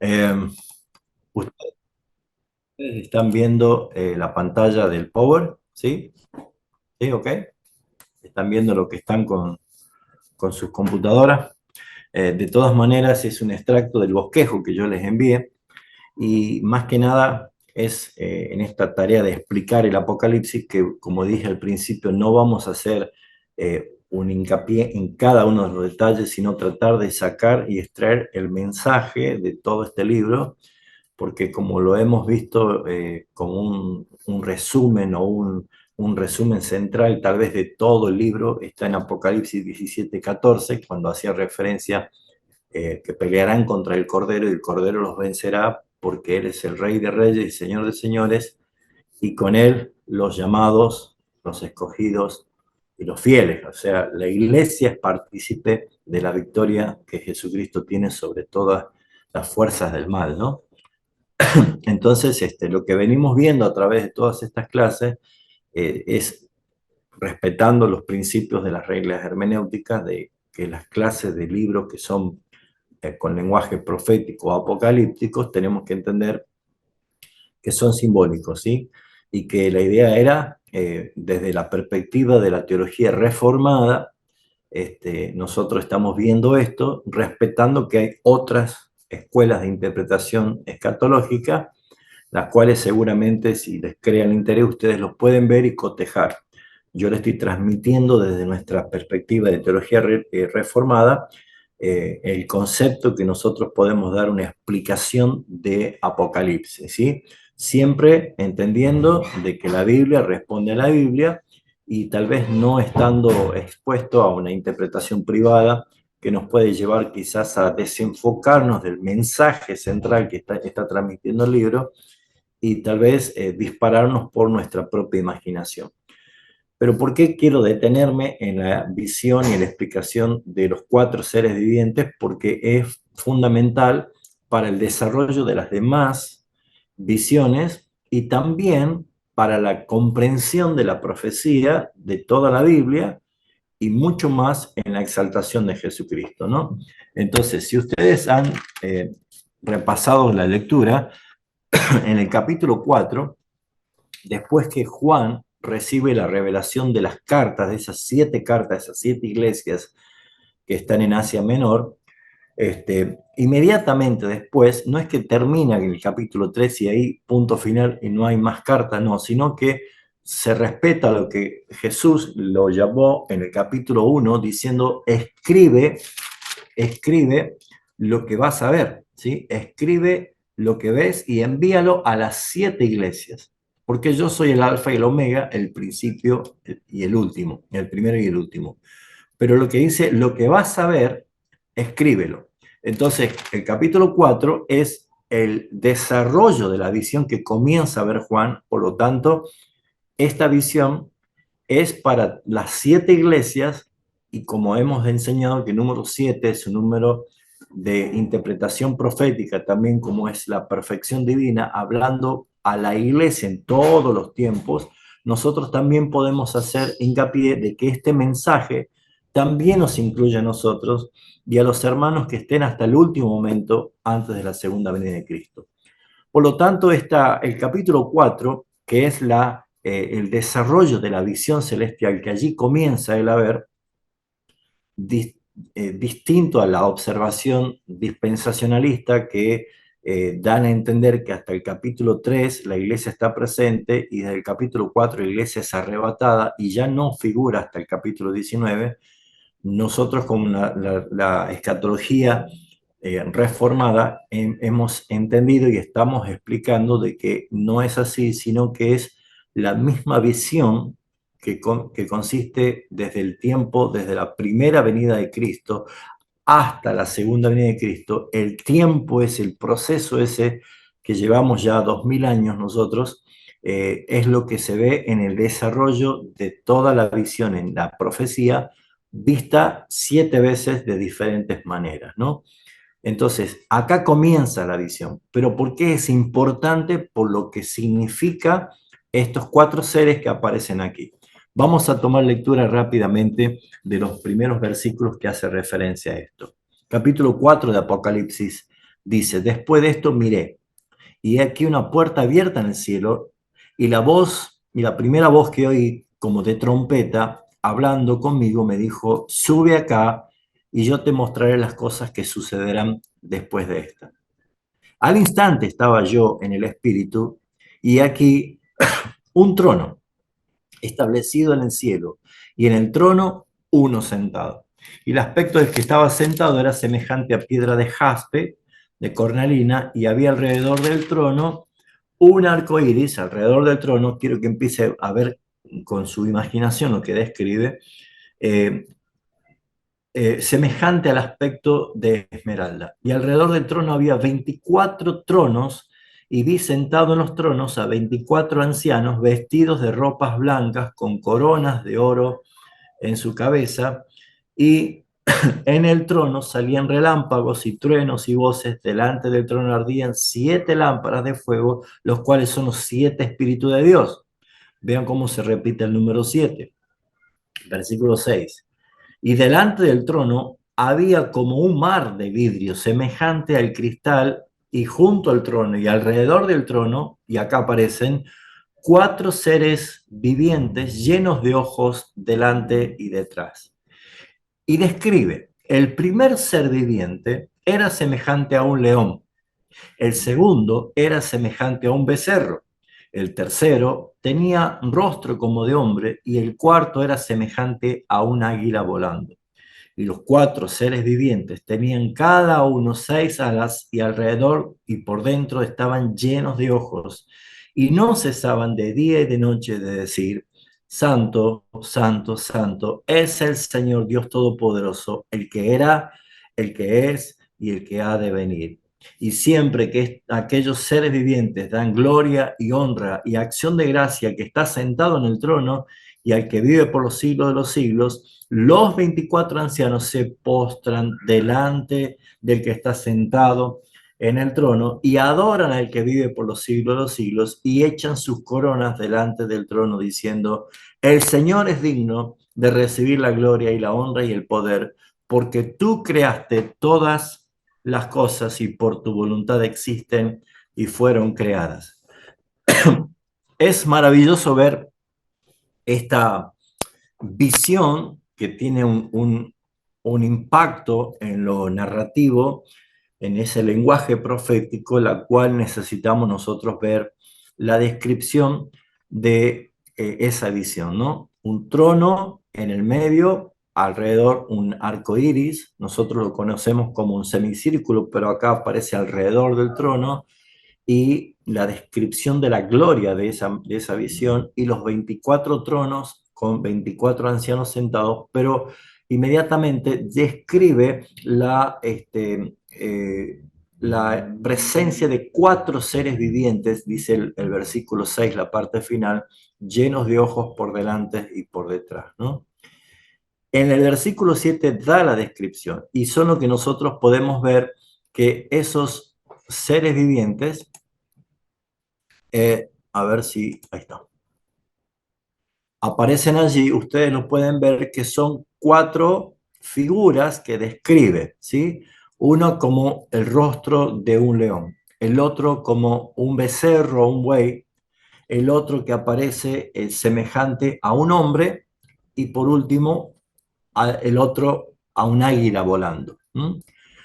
Eh, Ustedes están viendo la pantalla del Power, ¿sí? ¿Sí? ¿Ok? Están viendo lo que están con sus computadoras. De todas maneras, es un extracto del bosquejo que yo les envié y más que nada es en esta tarea de explicar el Apocalipsis que, como dije al principio, no vamos a hacer un hincapié en cada uno de los detalles, sino tratar de sacar y extraer el mensaje de todo este libro porque como lo hemos visto como un resumen o un resumen central tal vez de todo el libro, está en Apocalipsis 17:14, cuando hacía referencia que pelearán contra el Cordero y el Cordero los vencerá porque Él es el Rey de Reyes y Señor de Señores, y con Él los llamados, los escogidos y los fieles. O sea, la iglesia es partícipe de la victoria que Jesucristo tiene sobre todas las fuerzas del mal, ¿no? Entonces, lo que venimos viendo a través de todas estas clases es respetando los principios de las reglas hermenéuticas de que las clases de libros que son con lenguaje profético o apocalípticos tenemos que entender que son simbólicos, ¿sí? Y que la idea era, desde la perspectiva de la teología reformada, nosotros estamos viendo esto respetando que hay otras escuelas de interpretación escatológica las cuales seguramente si les crea el interés ustedes los pueden ver y cotejar. Yo le estoy transmitiendo desde nuestra perspectiva de teología reformada el concepto que nosotros podemos dar una explicación de Apocalipsis, ¿sí? Siempre entendiendo de que la Biblia responde a la Biblia y tal vez no estando expuesto a una interpretación privada que nos puede llevar quizás a desenfocarnos del mensaje central que está transmitiendo el libro y tal vez dispararnos por nuestra propia imaginación. Pero ¿por qué quiero detenerme en la visión y en la explicación de los cuatro seres vivientes? Porque es fundamental para el desarrollo de las demás visiones y también para la comprensión de la profecía de toda la Biblia y mucho más en la exaltación de Jesucristo, ¿no? Entonces, si ustedes han repasado la lectura, en el capítulo 4 después que Juan recibe la revelación de las cartas, de esas 7 cartas, esas 7 iglesias que están en Asia Menor, inmediatamente después, no es que termina en el capítulo 3 y ahí punto final y no hay más cartas, no, sino que se respeta lo que Jesús lo llamó en el capítulo 1 diciendo, escribe lo que vas a ver, ¿sí? Escribe lo que ves y envíalo a las 7 iglesias, porque yo soy el alfa y el omega, el principio y el último, el primero y el último. Pero lo que dice, lo que vas a ver, escríbelo. Entonces, el capítulo 4 es el desarrollo de la visión que comienza a ver Juan, por lo tanto, esta visión es para las 7 iglesias y como hemos enseñado que el número 7 es un número de interpretación profética, también como es la perfección divina, hablando a la iglesia en todos los tiempos, nosotros también podemos hacer hincapié de que este mensaje también nos incluye a nosotros y a los hermanos que estén hasta el último momento antes de la segunda venida de Cristo. Por lo tanto, el capítulo 4 que es el desarrollo de la visión celestial que allí comienza él a ver, dis, distinto a la observación dispensacionalista que dan a entender que hasta el capítulo 3 la iglesia está presente y desde el capítulo 4 la iglesia es arrebatada y ya no figura hasta el capítulo 19. Nosotros con la escatología reformada hemos entendido y estamos explicando de que no es así, sino que es la misma visión que consiste desde el tiempo, desde la primera venida de Cristo hasta la segunda venida de Cristo. El tiempo es el proceso ese que llevamos ya 2000 años nosotros, es lo que se ve en el desarrollo de toda la visión en la profecía, vista 7 veces de diferentes maneras, ¿no? Entonces, acá comienza la visión. ¿Pero por qué es importante? Por lo que significa estos 4 seres que aparecen aquí. Vamos a tomar lectura rápidamente de los primeros versículos que hace referencia a esto. Capítulo 4 de Apocalipsis dice, después de esto miré, y he aquí una puerta abierta en el cielo, y la voz, y la primera voz que oí, como de trompeta, hablando conmigo, me dijo, sube acá, y yo te mostraré las cosas que sucederán después de esta. Al instante estaba yo en el espíritu, y aquí un trono establecido en el cielo, y en el trono uno sentado. Y el aspecto del que estaba sentado era semejante a piedra de jaspe, de cornalina, y había alrededor del trono un arco iris. Alrededor del trono, quiero que empiece a ver con su imaginación lo que describe, eh, semejante al aspecto de esmeralda. Y alrededor del trono había 24 tronos, y vi sentado en los tronos a 24 ancianos vestidos de ropas blancas con coronas de oro en su cabeza, y en el trono salían relámpagos y truenos y voces. Delante del trono ardían 7 lámparas de fuego, los cuales son los 7 espíritus de Dios. Vean cómo se repite el número 7. Versículo 6. Y delante del trono había como un mar de vidrio semejante al cristal, y junto al trono y alrededor del trono, y acá aparecen 4 seres vivientes llenos de ojos delante y detrás. Y describe, el primer ser viviente era semejante a un león, el segundo era semejante a un becerro, el tercero tenía rostro como de hombre, y el cuarto era semejante a un águila volando. Y los 4 seres vivientes tenían cada uno 6 alas, y alrededor y por dentro estaban llenos de ojos, y no cesaban de día y de noche de decir, Santo, Santo, Santo, es el Señor Dios Todopoderoso, el que era, el que es y el que ha de venir. Y siempre que aquellos seres vivientes dan gloria y honra y acción de gracia que está sentado en el trono y al que vive por los siglos de los siglos, los 24 ancianos se postran delante del que está sentado en el trono y adoran al que vive por los siglos de los siglos, y echan sus coronas delante del trono diciendo, el Señor es digno de recibir la gloria y la honra y el poder, porque tú creaste todas las cosas y por tu voluntad existen y fueron creadas. Es maravilloso ver esta visión que tiene un impacto en lo narrativo, en ese lenguaje profético, la cual necesitamos nosotros ver la descripción de esa visión, ¿no? Un trono en el medio, alrededor un arco iris, nosotros lo conocemos como un semicírculo, pero acá aparece alrededor del trono, y la descripción de la gloria de esa visión, y los 24 tronos con 24 ancianos sentados, pero inmediatamente describe la presencia de 4 seres vivientes, dice el versículo 6, la parte final, llenos de ojos por delante y por detrás, ¿no? En el versículo 7 da la descripción, y son lo que nosotros podemos ver, que esos seres vivientes, a ver si, ahí está, aparecen allí, ustedes lo pueden ver, que son 4 figuras que describe, ¿sí? Uno como el rostro de un león, el otro como un becerro, un buey, el otro que aparece semejante a un hombre, y por último el otro a un águila volando.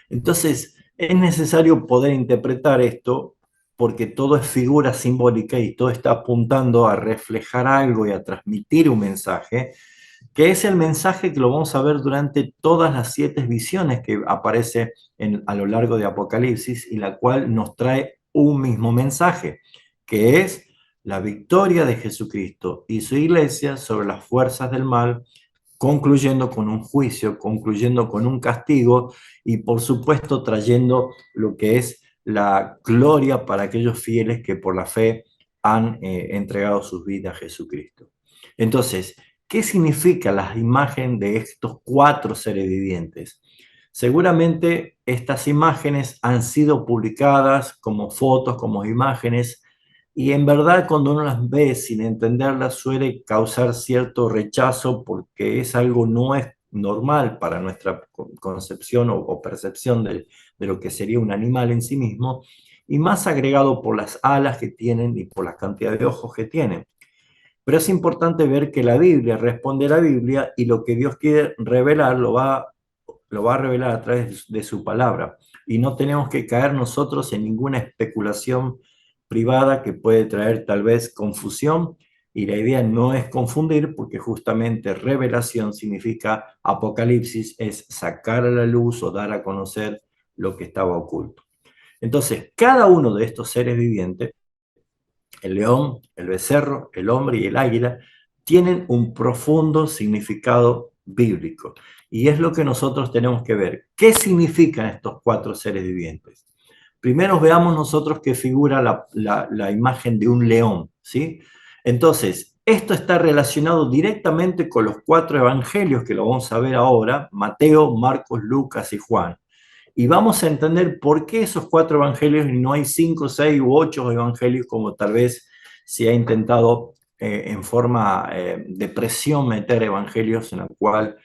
Entonces, es necesario poder interpretar esto, porque todo es figura simbólica y todo está apuntando a reflejar algo y a transmitir un mensaje, que es el mensaje que lo vamos a ver durante todas las 7 visiones que aparece a lo largo de Apocalipsis, y la cual nos trae un mismo mensaje, que es la victoria de Jesucristo y su iglesia sobre las fuerzas del mal, concluyendo con un juicio, concluyendo con un castigo, y por supuesto trayendo lo que es la gloria para aquellos fieles que por la fe han entregado sus vidas a Jesucristo. Entonces, ¿qué significa la imagen de estos 4 seres vivientes? Seguramente estas imágenes han sido publicadas como fotos, como imágenes, y en verdad cuando uno las ve sin entenderlas suele causar cierto rechazo, porque es algo no es normal para nuestra concepción o percepción de lo que sería un animal en sí mismo, y más agregado por las alas que tienen y por la cantidad de ojos que tienen. Pero es importante ver que la Biblia responde a la Biblia y lo que Dios quiere revelar lo va a revelar a través de su palabra. Y no tenemos que caer nosotros en ninguna especulación privada que puede traer tal vez confusión. Y la idea no es confundir, porque justamente revelación significa apocalipsis, es sacar a la luz o dar a conocer lo que estaba oculto. Entonces, cada uno de estos seres vivientes, el león, el becerro, el hombre y el águila, tienen un profundo significado bíblico. Y es lo que nosotros tenemos que ver. ¿Qué significan estos cuatro seres vivientes? Primero veamos nosotros que figura la imagen de un león, ¿sí? Entonces, esto está relacionado directamente con los cuatro evangelios que lo vamos a ver ahora, Mateo, Marcos, Lucas y Juan. Y vamos a entender por qué esos cuatro evangelios y no hay cinco, seis u ocho evangelios como tal vez se ha intentado en forma de presión meter evangelios en el cual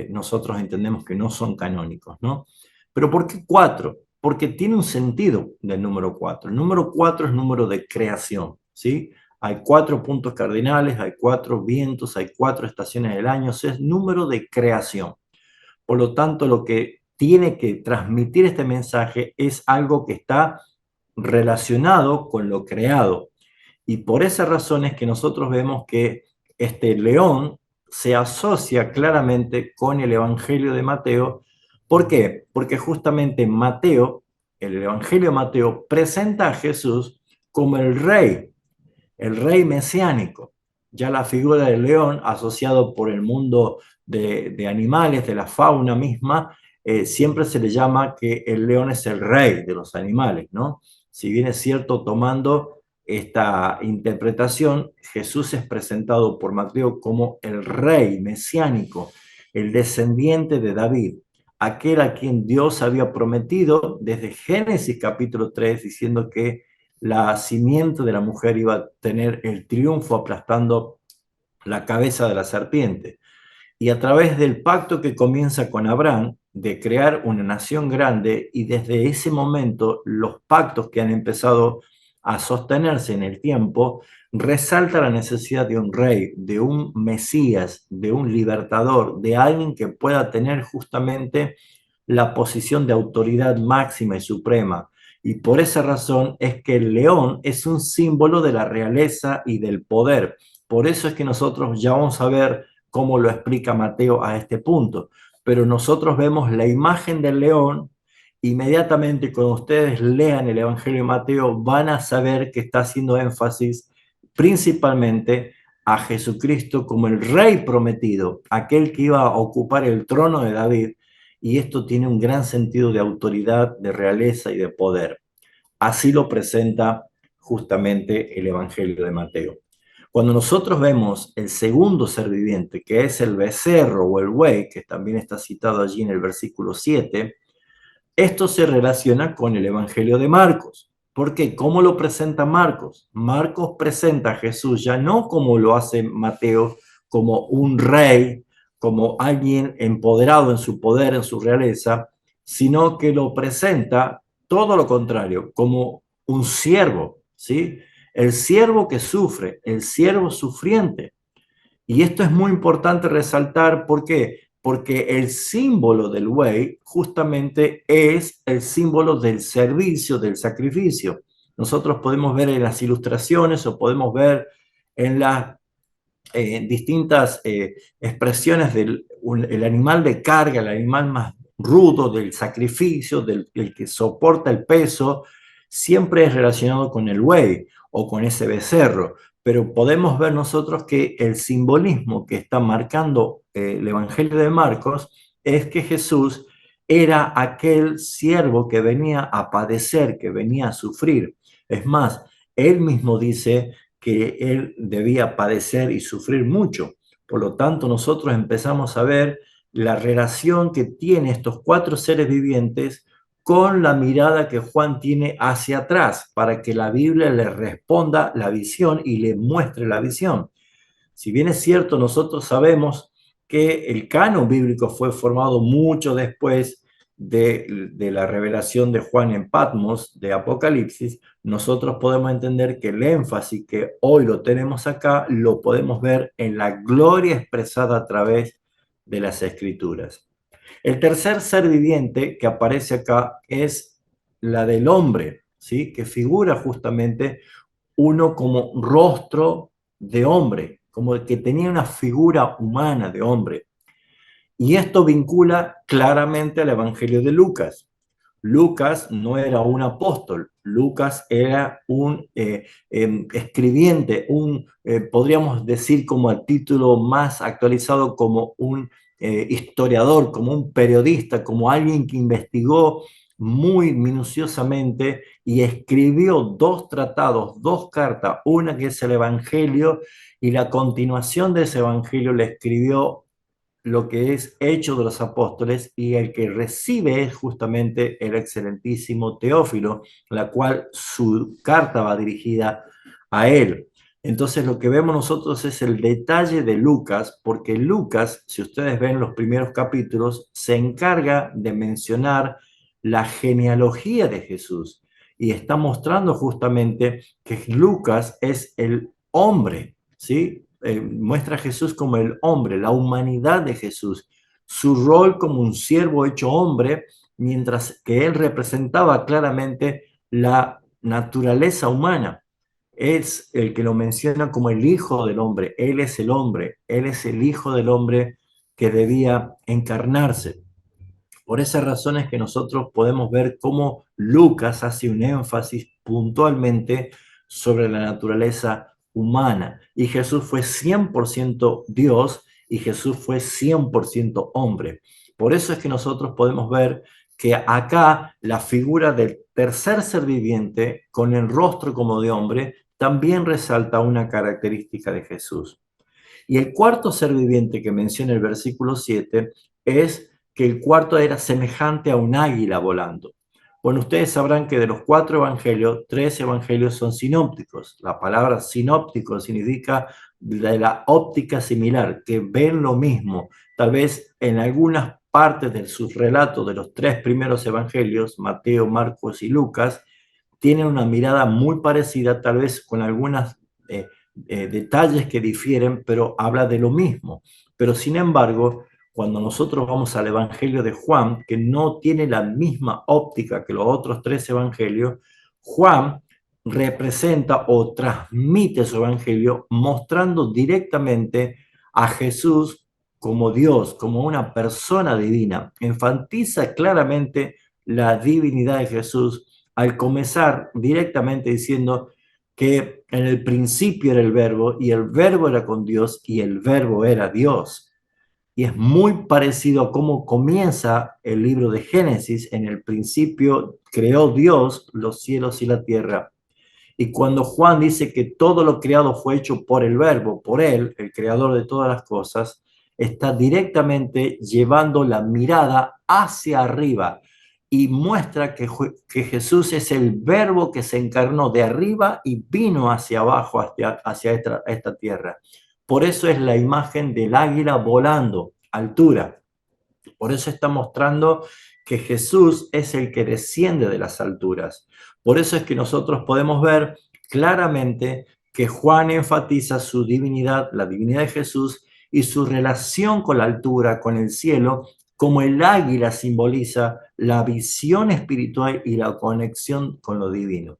nosotros entendemos que no son canónicos, ¿no? Pero ¿por qué cuatro? Porque tiene un sentido del número cuatro. El número cuatro es número de creación, ¿sí? Hay cuatro puntos cardinales, hay cuatro vientos, hay cuatro estaciones del año, es número de creación. Por lo tanto, lo que tiene que transmitir este mensaje es algo que está relacionado con lo creado. Y por esa razón es que nosotros vemos que este león se asocia claramente con el Evangelio de Mateo. ¿Por qué? Porque justamente Mateo, el Evangelio de Mateo, presenta a Jesús como el rey mesiánico. Ya la figura del león, asociado por el mundo de animales, de la fauna misma, siempre se le llama que el león es el rey de los animales, ¿no? Si bien es cierto, tomando esta interpretación, Jesús es presentado por Mateo como el rey mesiánico, el descendiente de David, aquel a quien Dios había prometido desde Génesis capítulo 3, diciendo que la simiente de la mujer iba a tener el triunfo aplastando la cabeza de la serpiente. Y a través del pacto que comienza con Abraham, de crear una nación grande, y desde ese momento los pactos que han empezado a sostenerse en el tiempo, resalta la necesidad de un rey, de un Mesías, de un libertador, de alguien que pueda tener justamente la posición de autoridad máxima y suprema. Y por esa razón es que el león es un símbolo de la realeza y del poder. Por eso es que nosotros ya vamos a ver cómo lo explica Mateo a este punto. Pero nosotros vemos la imagen del león, inmediatamente cuando ustedes lean el Evangelio de Mateo van a saber que está haciendo énfasis principalmente a Jesucristo como el rey prometido, aquel que iba a ocupar el trono de David, y esto tiene un gran sentido de autoridad, de realeza y de poder. Así lo presenta justamente el Evangelio de Mateo. Cuando nosotros vemos el segundo ser viviente, que es el becerro o el buey, que también está citado allí en el versículo 7, esto se relaciona con el Evangelio de Marcos. ¿Por qué? ¿Cómo lo presenta Marcos? Marcos presenta a Jesús ya no como lo hace Mateo, como un rey, como alguien empoderado en su poder, en su realeza, sino que lo presenta todo lo contrario, como un siervo, ¿sí? El siervo que sufre, el siervo sufriente. Y esto es muy importante resaltar, ¿por qué? Porque el símbolo del buey justamente es el símbolo del servicio, del sacrificio. Nosotros podemos ver en las ilustraciones o podemos ver en las distintas expresiones del el animal de carga, el animal más rudo, del sacrificio, del que soporta el peso, siempre es relacionado con el buey o con ese becerro. Pero podemos ver nosotros que el simbolismo que está marcando el Evangelio de Marcos es que Jesús era aquel siervo que venía a padecer, que venía a sufrir. Es más, él mismo dice que él debía padecer y sufrir mucho. Por lo tanto, nosotros empezamos a ver la relación que tienen estos cuatro seres vivientes con la mirada que Juan tiene hacia atrás, para que la Biblia le responda la visión y le muestre la visión. Si bien es cierto, nosotros sabemos que el canon bíblico fue formado mucho después de la revelación de Juan en Patmos, de Apocalipsis, nosotros podemos entender que el énfasis que hoy lo tenemos acá, lo podemos ver en la gloria expresada a través de las Escrituras. El tercer ser viviente que aparece acá es la del hombre, ¿sí? Que figura justamente uno como rostro de hombre, como que tenía una figura humana de hombre. Y esto vincula claramente al Evangelio de Lucas. Lucas no era un apóstol, Lucas era un escribiente, podríamos decir como el título más actualizado, como un historiador, como un periodista, como alguien que investigó muy minuciosamente y escribió dos tratados, dos cartas, una que es el Evangelio y la continuación de ese Evangelio le escribió lo que es Hechos de los Apóstoles, y el que recibe es justamente el excelentísimo Teófilo, la cual su carta va dirigida a él. Entonces lo que vemos nosotros es el detalle de Lucas, porque Lucas, si ustedes ven los primeros capítulos, se encarga de mencionar la genealogía de Jesús y está mostrando justamente que Lucas es el hombre, ¿sí? Muestra a Jesús como el hombre, la humanidad de Jesús, su rol como un siervo hecho hombre, mientras que él representaba claramente la naturaleza humana. Es el que lo menciona como el Hijo del Hombre, él es el hombre, él es el Hijo del Hombre que debía encarnarse. Por esas razones que nosotros podemos ver cómo Lucas hace un énfasis puntualmente sobre la naturaleza humana. Y Jesús fue 100% Dios y Jesús fue 100% hombre. Por eso es que nosotros podemos ver que acá la figura del tercer ser viviente con el rostro como de hombre también resalta una característica de Jesús. Y el cuarto ser viviente que menciona el versículo 7 es que el cuarto era semejante a un águila volando. Bueno, ustedes sabrán que de los 4 evangelios, 3 evangelios son sinópticos. La palabra sinóptico significa de la óptica similar, que ven lo mismo. Tal vez en algunas partes de sus relatos de los 3 primeros evangelios, Mateo, Marcos y Lucas, tienen una mirada muy parecida, tal vez con algunas detalles que difieren, pero habla de lo mismo. Pero sin embargo, cuando nosotros vamos al Evangelio de Juan, que no tiene la misma óptica que los otros 3 evangelios, Juan representa o transmite su evangelio mostrando directamente a Jesús como Dios, como una persona divina. Enfatiza claramente la divinidad de Jesús al comenzar directamente diciendo que en el principio era el verbo y el verbo era con Dios y el verbo era Dios. Y es muy parecido a cómo comienza el libro de Génesis. En el principio creó Dios los cielos y la tierra. Y cuando Juan dice que todo lo creado fue hecho por el verbo, por él, el creador de todas las cosas, está directamente llevando la mirada hacia arriba y muestra que Jesús es el verbo que se encarnó de arriba y vino hacia abajo, hacia esta tierra. Por eso es la imagen del águila volando, altura. Por eso está mostrando que Jesús es el que desciende de las alturas. Por eso es que nosotros podemos ver claramente que Juan enfatiza su divinidad, la divinidad de Jesús y su relación con la altura, con el cielo, como el águila simboliza la visión espiritual y la conexión con lo divino.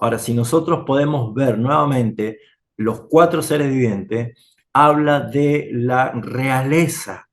Ahora, si nosotros podemos ver nuevamente los 4 seres vivientes, habla de la realeza,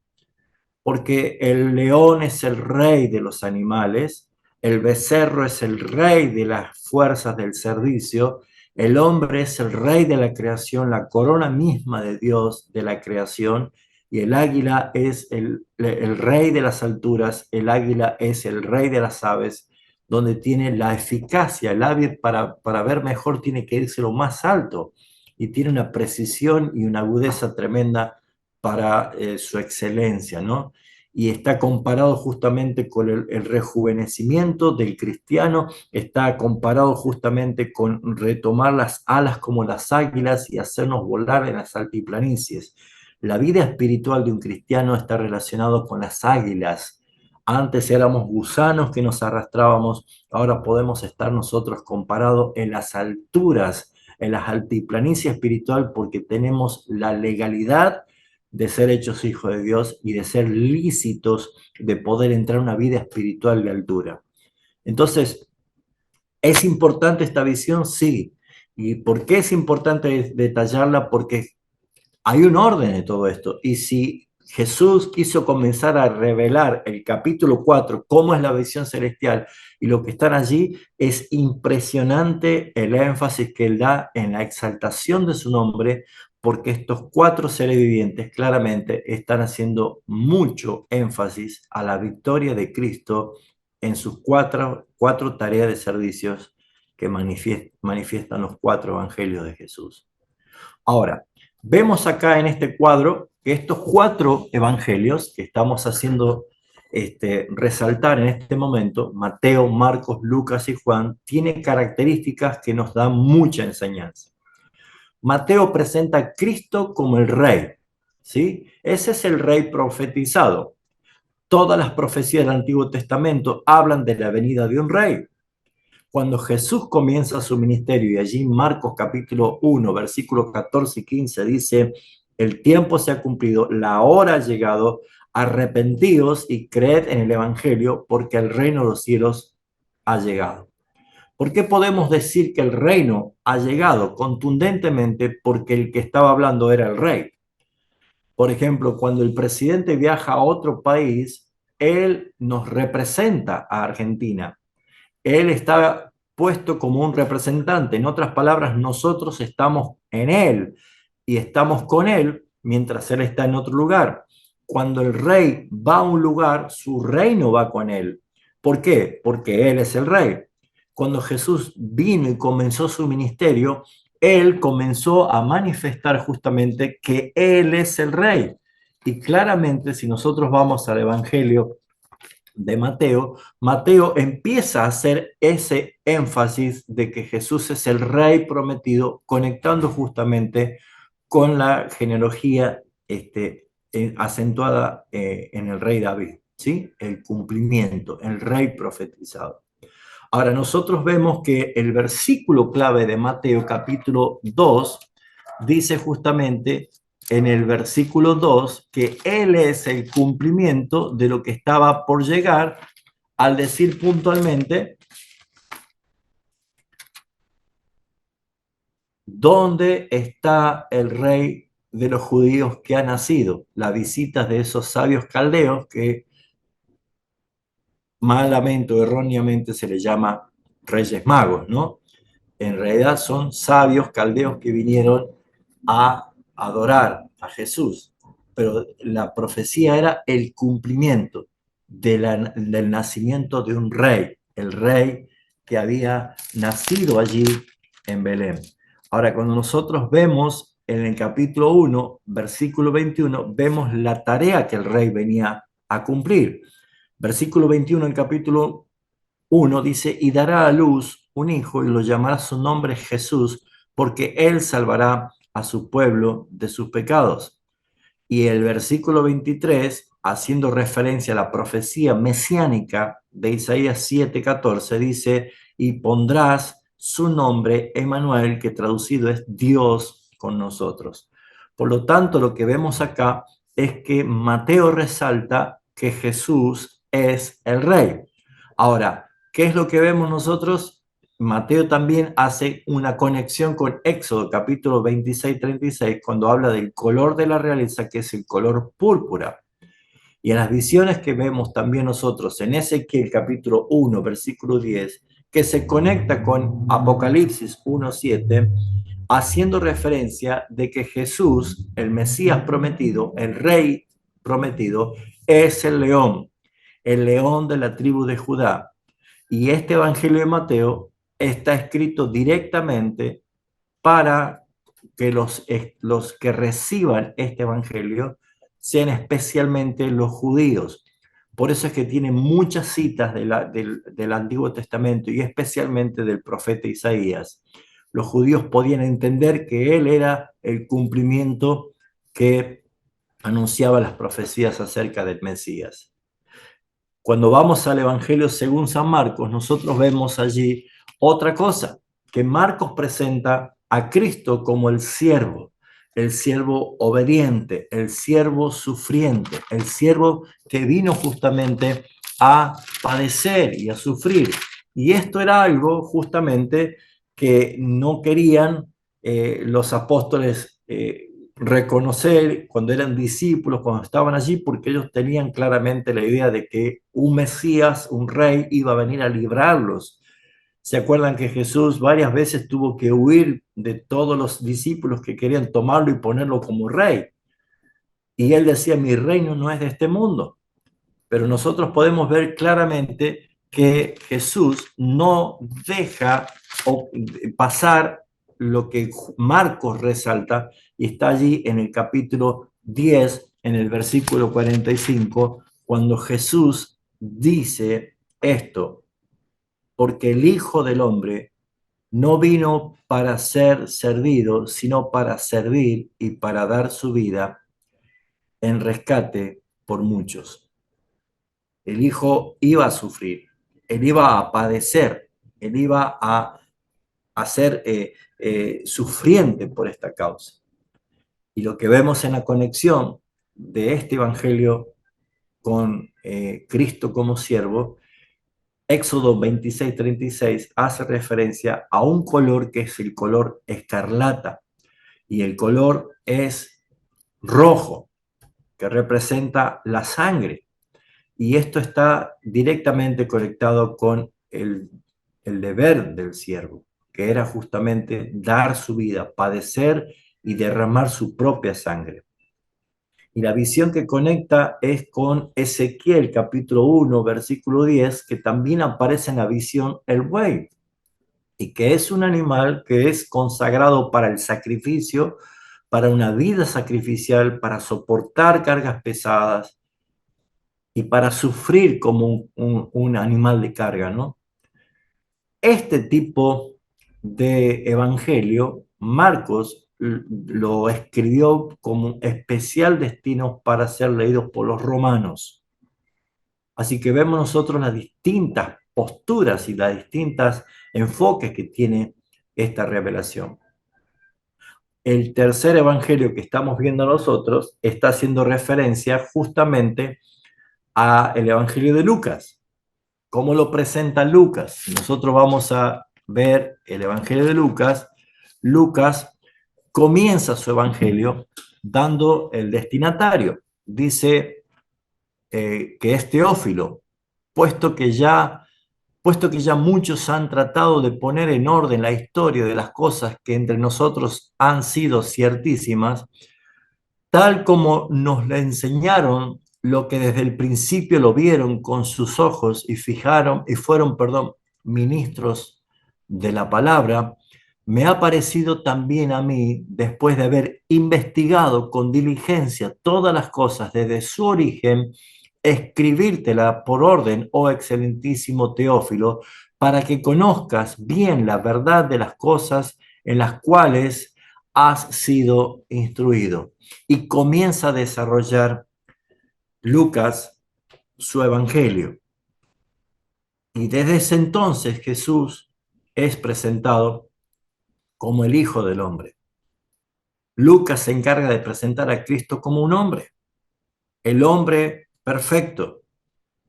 porque el león es el rey de los animales, el becerro es el rey de las fuerzas del servicio, el hombre es el rey de la creación, la corona misma de Dios de la creación, y el águila es el rey de las alturas, el águila es el rey de las aves, donde tiene la eficacia. El ave para ver mejor tiene que irse lo más alto y tiene una precisión y una agudeza tremenda para su excelencia, ¿no? Y está comparado justamente con el rejuvenecimiento del cristiano, está comparado justamente con retomar las alas como las águilas y hacernos volar en las altiplanicies. La vida espiritual de un cristiano está relacionado con las águilas, Antes éramos gusanos que nos arrastrábamos, ahora podemos estar nosotros comparados en las alturas, en las altiplanicie espiritual, porque tenemos la legalidad de ser hechos hijos de Dios y de ser lícitos de poder entrar a una vida espiritual de altura. Entonces, ¿es importante esta visión? Sí. ¿Y por qué es importante detallarla? Porque hay un orden de todo esto. Y si Jesús quiso comenzar a revelar el capítulo 4 cómo es la visión celestial y lo que están allí, es impresionante el énfasis que él da en la exaltación de su nombre, porque estos cuatro seres vivientes claramente están haciendo mucho énfasis a la victoria de Cristo en sus cuatro tareas de servicios que manifiestan los cuatro evangelios de Jesús. Ahora, vemos acá en este cuadro que estos cuatro evangelios que estamos haciendo resaltar en este momento, Mateo, Marcos, Lucas y Juan, tienen características que nos dan mucha enseñanza. Mateo presenta a Cristo como el rey, ¿sí? Ese es el rey profetizado. Todas las profecías del Antiguo Testamento hablan de la venida de un rey. Cuando Jesús comienza su ministerio, y allí Marcos capítulo 1, versículos 14 y 15 dice, el tiempo se ha cumplido, la hora ha llegado, arrepentíos y creed en el Evangelio, porque el reino de los cielos ha llegado. ¿Por qué podemos decir que el reino ha llegado? Contundentemente, porque el que estaba hablando era el rey. Por ejemplo, cuando el presidente viaja a otro país, él nos representa a Argentina. Él está puesto como un representante. En otras palabras, nosotros estamos en Él y estamos con Él mientras Él está en otro lugar. Cuando el rey va a un lugar, su reino va con Él. ¿Por qué? Porque Él es el rey. Cuando Jesús vino y comenzó su ministerio, Él comenzó a manifestar justamente que Él es el rey. Y claramente, si nosotros vamos al Evangelio de Mateo, Mateo empieza a hacer ese énfasis de que Jesús es el rey prometido, conectando justamente con la genealogía acentuada en el rey David, ¿sí? El cumplimiento, el rey profetizado. Ahora, nosotros vemos que el versículo clave de Mateo capítulo 2 dice justamente en el versículo 2 que Él es el cumplimiento de lo que estaba por llegar, al decir puntualmente dónde está el rey de los judíos que ha nacido. Las visitas de esos sabios caldeos que malamente o erróneamente se les llama reyes magos, ¿no? En realidad son sabios caldeos que vinieron a adorar a Jesús, pero la profecía era el cumplimiento del nacimiento de un rey, el rey que había nacido allí en Belén. Ahora, cuando nosotros vemos en el capítulo 1, versículo 21, vemos la tarea que el rey venía a cumplir. Versículo 21 del capítulo 1 dice, y dará a luz un hijo y lo llamará su nombre Jesús, porque él salvará a su pueblo de sus pecados. Y el versículo 23, haciendo referencia a la profecía mesiánica de Isaías 7:14, dice, y pondrás su nombre Emmanuel, que traducido es Dios con nosotros. Por lo tanto, lo que vemos acá es que Mateo resalta que Jesús es el rey. Ahora, ¿qué es lo que vemos nosotros? Mateo también hace una conexión con Éxodo capítulo 26-36 cuando habla del color de la realeza, que es el color púrpura. Y en las visiones que vemos también nosotros en Ezequiel capítulo 1, versículo 10, que se conecta con Apocalipsis 1:7, haciendo referencia de que Jesús, el Mesías prometido, el Rey prometido, es el león de la tribu de Judá. Y este Evangelio de Mateo está escrito directamente para que los que reciban este Evangelio sean especialmente los judíos. Por eso es que tiene muchas citas del Antiguo Testamento y especialmente del profeta Isaías. Los judíos podían entender que él era el cumplimiento que anunciaba las profecías acerca del Mesías. Cuando vamos al Evangelio según San Marcos, nosotros vemos allí otra cosa, que Marcos presenta a Cristo como el siervo obediente, el siervo sufriente, el siervo que vino justamente a padecer y a sufrir. Y esto era algo justamente que no querían los apóstoles reconocer cuando eran discípulos, cuando estaban allí, porque ellos tenían claramente la idea de que un Mesías, un rey, iba a venir a librarlos. ¿Se acuerdan que Jesús varias veces tuvo que huir de todos los discípulos que querían tomarlo y ponerlo como rey? Y él decía, mi reino no es de este mundo. Pero nosotros podemos ver claramente que Jesús no deja pasar lo que Marcos resalta, y está allí en el capítulo 10, en el versículo 45, cuando Jesús dice esto, porque el Hijo del Hombre no vino para ser servido, sino para servir y para dar su vida en rescate por muchos. El Hijo iba a sufrir, él iba a padecer, él iba a ser sufriente por esta causa. Y lo que vemos en la conexión de este Evangelio con Cristo como siervo, Éxodo 26:36 hace referencia a un color que es el color escarlata, y el color es rojo, que representa la sangre. Y esto está directamente conectado con el deber del siervo, que era justamente dar su vida, padecer y derramar su propia sangre. Y la visión que conecta es con Ezequiel capítulo 1, versículo 10, que también aparece en la visión el buey, y que es un animal que es consagrado para el sacrificio, para una vida sacrificial, para soportar cargas pesadas y para sufrir como un animal de carga, ¿no? Este tipo de evangelio, Marcos lo escribió como especial destino para ser leídos por los romanos. Así que vemos nosotros las distintas posturas y las distintas enfoques que tiene esta revelación. El tercer evangelio que estamos viendo nosotros está haciendo referencia justamente al evangelio de Lucas. ¿Cómo lo presenta Lucas? Nosotros vamos a ver el evangelio de Lucas. Lucas comienza su evangelio dando el destinatario. Dice que es Teófilo, puesto que ya muchos han tratado de poner en orden la historia de las cosas que entre nosotros han sido ciertísimas, tal como nos le enseñaron lo que desde el principio lo vieron con sus ojos y fueron, ministros de la palabra, me ha parecido también a mí, después de haber investigado con diligencia todas las cosas desde su origen, escribírtela por orden, oh excelentísimo Teófilo, para que conozcas bien la verdad de las cosas en las cuales has sido instruido. Y comienza a desarrollar Lucas su evangelio. Y desde ese entonces Jesús es presentado como el Hijo del Hombre. Lucas se encarga de presentar a Cristo como un hombre, el hombre perfecto,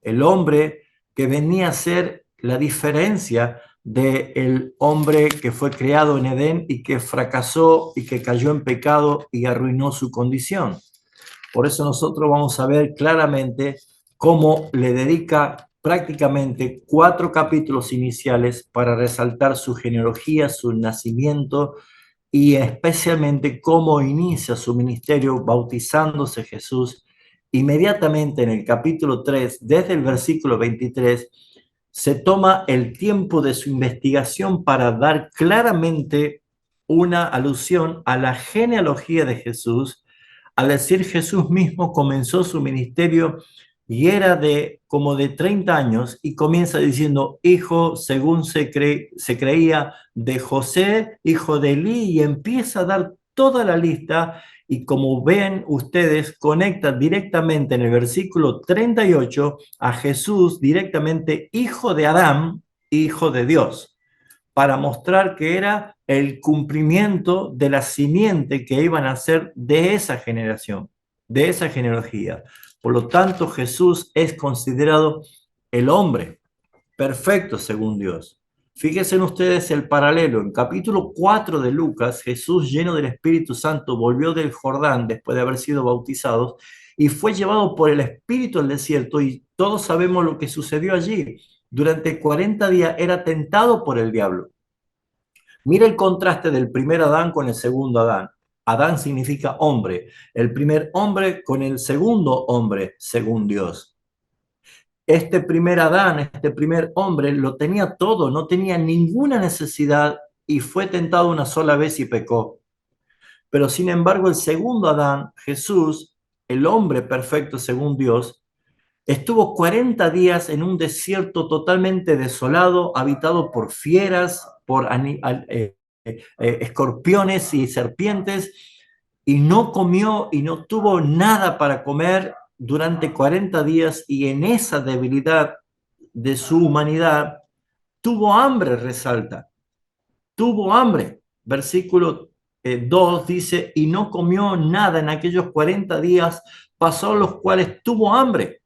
el hombre que venía a ser la diferencia del hombre que fue creado en Edén y que fracasó y que cayó en pecado y arruinó su condición. Por eso nosotros vamos a ver claramente cómo le dedica prácticamente 4 capítulos iniciales para resaltar su genealogía, su nacimiento y especialmente cómo inicia su ministerio bautizándose Jesús. Inmediatamente en el capítulo 3, desde el versículo 23, se toma el tiempo de su investigación para dar claramente una alusión a la genealogía de Jesús. Al decir Jesús mismo comenzó su ministerio y era como de 30 años, y comienza diciendo, hijo, según se creía, de José, hijo de Elí, y empieza a dar toda la lista, Y como ven ustedes, conecta directamente en el versículo 38 a Jesús directamente hijo de Adán, hijo de Dios, para mostrar que era el cumplimiento de la simiente que iban a ser de esa generación, de esa genealogía. Por lo tanto, Jesús es considerado el hombre perfecto según Dios. Fíjense ustedes el paralelo. En capítulo 4 de Lucas, Jesús, lleno del Espíritu Santo, volvió del Jordán después de haber sido bautizado y fue llevado por el Espíritu al desierto, y todos sabemos lo que sucedió allí. Durante 40 días era tentado por el diablo. Mira el contraste del primer Adán con el segundo Adán. Adán significa hombre, el primer hombre con el segundo hombre, según Dios. Este primer Adán, este primer hombre, lo tenía todo, no tenía ninguna necesidad y fue tentado una sola vez y pecó. Pero sin embargo, el segundo Adán, Jesús, el hombre perfecto según Dios, estuvo 40 días en un desierto totalmente desolado, habitado por fieras, por escorpiones y serpientes, y no comió y no tuvo nada para comer durante 40 días, y en esa debilidad de su humanidad tuvo hambre, resalta, tuvo hambre. Versículo 2 dice, y no comió nada en aquellos 40 días, pasó los cuales tuvo hambre.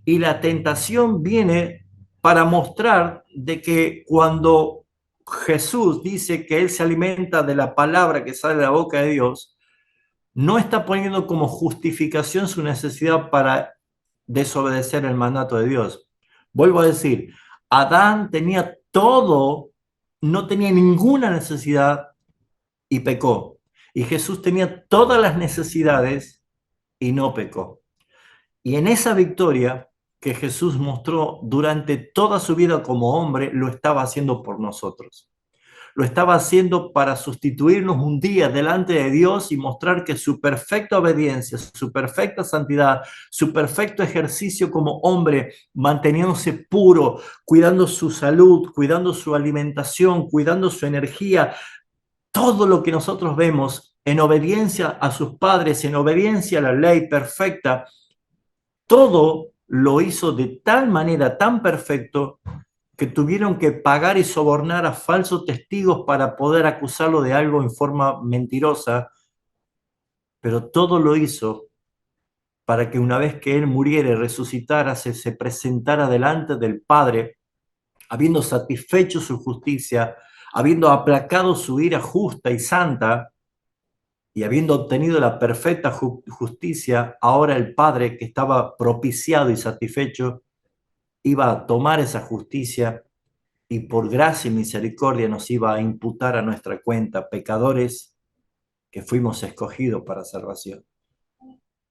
Y la tentación viene para mostrar de que cuando Jesús dice que Él se alimenta de la palabra que sale de la boca de Dios, no está poniendo como justificación su necesidad para desobedecer el mandato de Dios. Vuelvo a decir, Adán tenía todo, no tenía ninguna necesidad y pecó. Y Jesús tenía todas las necesidades y no pecó. Y en esa victoria que Jesús mostró durante toda su vida como hombre, lo estaba haciendo por nosotros. Lo estaba haciendo para sustituirnos un día delante de Dios y mostrar que su perfecta obediencia, su perfecta santidad, su perfecto ejercicio como hombre, manteniéndose puro, cuidando su salud, cuidando su alimentación, cuidando su energía, todo lo que nosotros vemos en obediencia a sus padres, en obediencia a la ley perfecta, todo lo hizo de tal manera, tan perfecto, que tuvieron que pagar y sobornar a falsos testigos para poder acusarlo de algo en forma mentirosa, pero todo lo hizo para que una vez que él muriera y resucitara, se presentara delante del Padre, habiendo satisfecho su justicia, habiendo aplacado su ira justa y santa, y habiendo obtenido la perfecta justicia, ahora el Padre, que estaba propiciado y satisfecho, iba a tomar esa justicia y por gracia y misericordia nos iba a imputar a nuestra cuenta, pecadores que fuimos escogidos para salvación.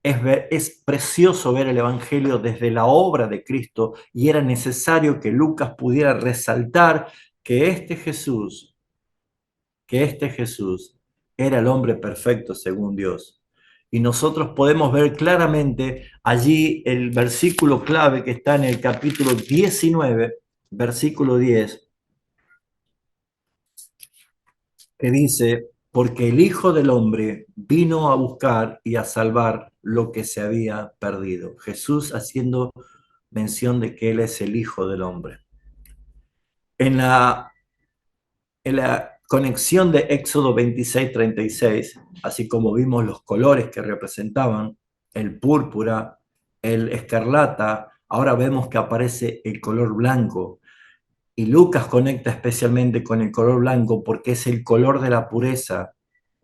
Es precioso ver el Evangelio desde la obra de Cristo, y era necesario que Lucas pudiera resaltar que este Jesús era el hombre perfecto según Dios. Y nosotros podemos ver claramente allí el versículo clave que está en el capítulo 19, versículo 10, que dice, porque el Hijo del Hombre vino a buscar y a salvar lo que se había perdido. Jesús haciendo mención de que Él es el Hijo del Hombre. En la conexión de Éxodo 26-36, así como vimos los colores que representaban, el púrpura, el escarlata, ahora vemos que aparece el color blanco. Y Lucas conecta especialmente con el color blanco porque es el color de la pureza,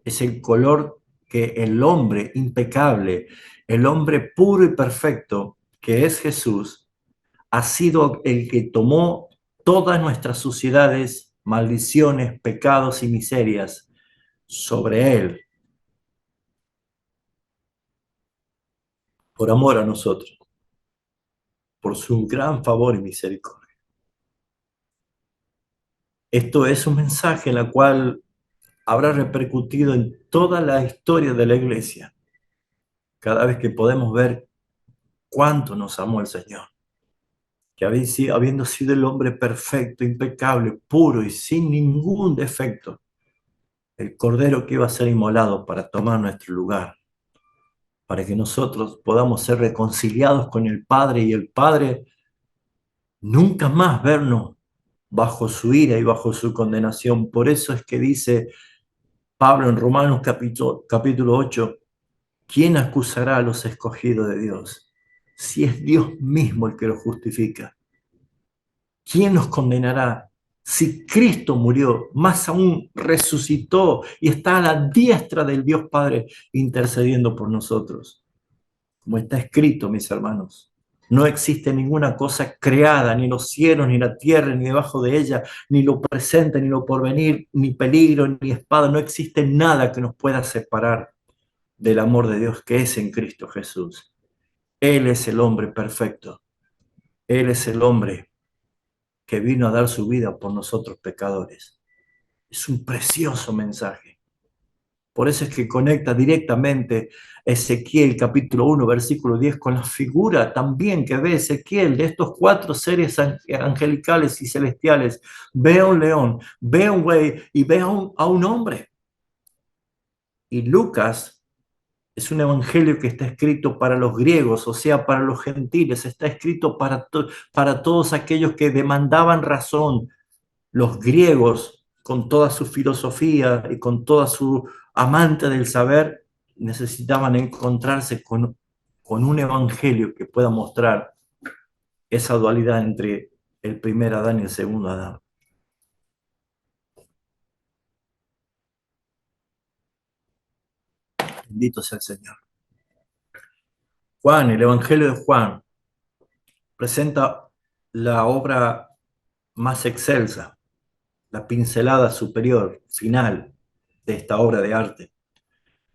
es el color que el hombre impecable, el hombre puro y perfecto, que es Jesús, ha sido el que tomó todas nuestras suciedades, maldiciones, pecados y miserias sobre él, por amor a nosotros, por su gran favor y misericordia. Esto es un mensaje en el cual habrá repercutido en toda la historia de la iglesia, cada vez que podemos ver cuánto nos amó el Señor, que habiendo sido el hombre perfecto, impecable, puro y sin ningún defecto, el cordero que iba a ser inmolado para tomar nuestro lugar, para que nosotros podamos ser reconciliados con el Padre y el Padre nunca más vernos bajo su ira y bajo su condenación. Por eso es que dice Pablo en Romanos capítulo 8, ¿quién acusará a los escogidos de Dios? Si es Dios mismo el que los justifica. ¿Quién los condenará? Si Cristo murió, más aún resucitó y está a la diestra del Dios Padre intercediendo por nosotros. Como está escrito, mis hermanos, no existe ninguna cosa creada, ni los cielos, ni la tierra, ni debajo de ella, ni lo presente, ni lo porvenir, ni peligro, ni espada. No existe nada que nos pueda separar del amor de Dios que es en Cristo Jesús. Él es el hombre perfecto. Él es el hombre que vino a dar su vida por nosotros pecadores. Es un precioso mensaje. Por eso es que conecta directamente Ezequiel capítulo 1, versículo 10 con la figura también que ve Ezequiel de estos cuatro seres angelicales y celestiales. Ve a un león, ve a un buey y ve a un hombre. Y Lucas es un evangelio que está escrito para los griegos, o sea, para los gentiles, está escrito para todos aquellos que demandaban razón. Los griegos, con toda su filosofía y con toda su amante del saber, necesitaban encontrarse con un evangelio que pueda mostrar esa dualidad entre el primer Adán y el segundo Adán. Bendito sea el Señor. Juan, el Evangelio de Juan, presenta la obra más excelsa, la pincelada superior, final de esta obra de arte.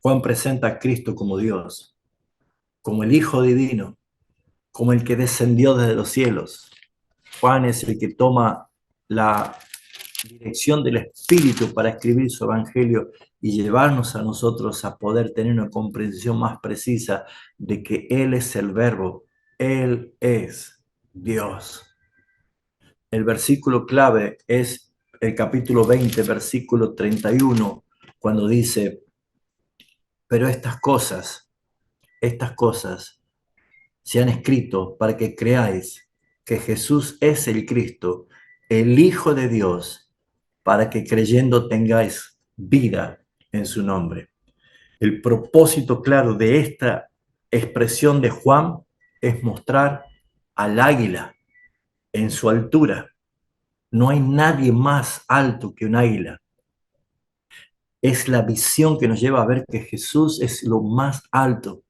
Juan presenta a Cristo como Dios, como el Hijo Divino, como el que descendió desde los cielos. Juan es el que toma la dirección del Espíritu para escribir su Evangelio y llevarnos a nosotros a poder tener una comprensión más precisa de que Él es el Verbo, Él es Dios. El versículo clave es el capítulo 20, versículo 31, cuando dice, pero estas cosas se han escrito para que creáis que Jesús es el Cristo, el Hijo de Dios, para que creyendo tengáis vida en su nombre. El propósito claro de esta expresión de Juan es mostrar al águila en su altura. No hay nadie más alto que un águila. Es la visión que nos lleva a ver que Jesús es lo más alto